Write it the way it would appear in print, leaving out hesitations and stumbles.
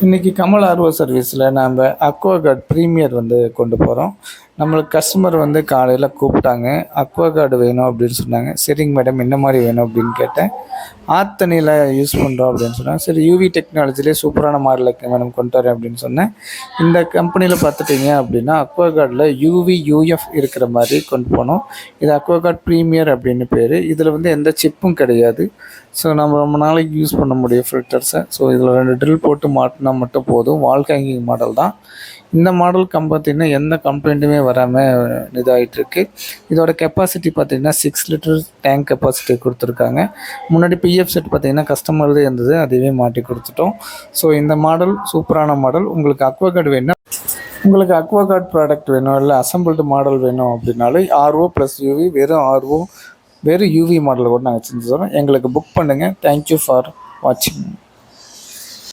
இன்றைக்கி கமல் ஆர்வோ சர்வீஸில் நாம் அக்வாகார்ட் ப்ரீமியர் கொண்டு போகிறோம். நம்மளுக்கு கஸ்டமர் காலையில் கூப்பிட்டாங்க, அக்வாகார்டு வேணும் அப்படின்னு சொன்னாங்க. சரிங்க மேடம், என்ன மாதிரி வேணும் அப்படின்னு கேட்டேன். ஆத்தணியில் யூஸ் பண்ணுறோம் அப்படின்னு சொன்னாங்க. சரி, யூவி டெக்னாலஜிலே சூப்பரான மாடல் மேடம் கொண்டு வரேன் அப்படின்னு சொன்னேன். இந்த கம்பெனியில் பார்த்துட்டிங்க அப்படின்னா அக்வாகார்டில் யூவி இருக்கிற மாதிரி கொண்டு போனோம். இது அக்வாகார்ட் ப்ரீமியர் அப்படின்னு பேர். இதில் எந்த சிப்பும் கிடையாது. ஸோ நம்ம ரொம்ப நாளைக்கு யூஸ் பண்ண முடியும் ஃபில்டர்ஸை. ஸோ இதில் 2 ட்ரில் போட்டு மாட்டினா மட்டும் போதும். வால் ஹேங்கிங் மாடல் தான். இந்த மாடல் பார்த்திங்கன்னா எந்த கம்ப்ளைண்ட்டுமே வராமல் இதாகிட்டுருக்கு. இதோட கெப்பாசிட்டி பார்த்திங்கன்னா 6 லிட்டர் டேங்க் கெப்பாசிட்டி கொடுத்துருக்காங்க. முன்னாடி பிஎஃப் செட் பார்த்திங்கன்னா கஸ்டமர்தே இருந்தது, அதுவே மாட்டி கொடுத்துட்டோம். ஸோ இந்த மாடல் சூப்பரான மாடல். உங்களுக்கு அக்வாகார்ட் ப்ராடக்ட் வேணும், இல்லை அசம்பிள்டு மாடல் வேணும் அப்படின்னாலும் ஆர்ஓ ப்ளஸ் யூவி, வெறும் யூவி மாடல் கூட நாங்கள் செஞ்சு தரோம். எங்களுக்கு புக் பண்ணுங்கள். தேங்க்யூ ஃபார் வாட்சிங்.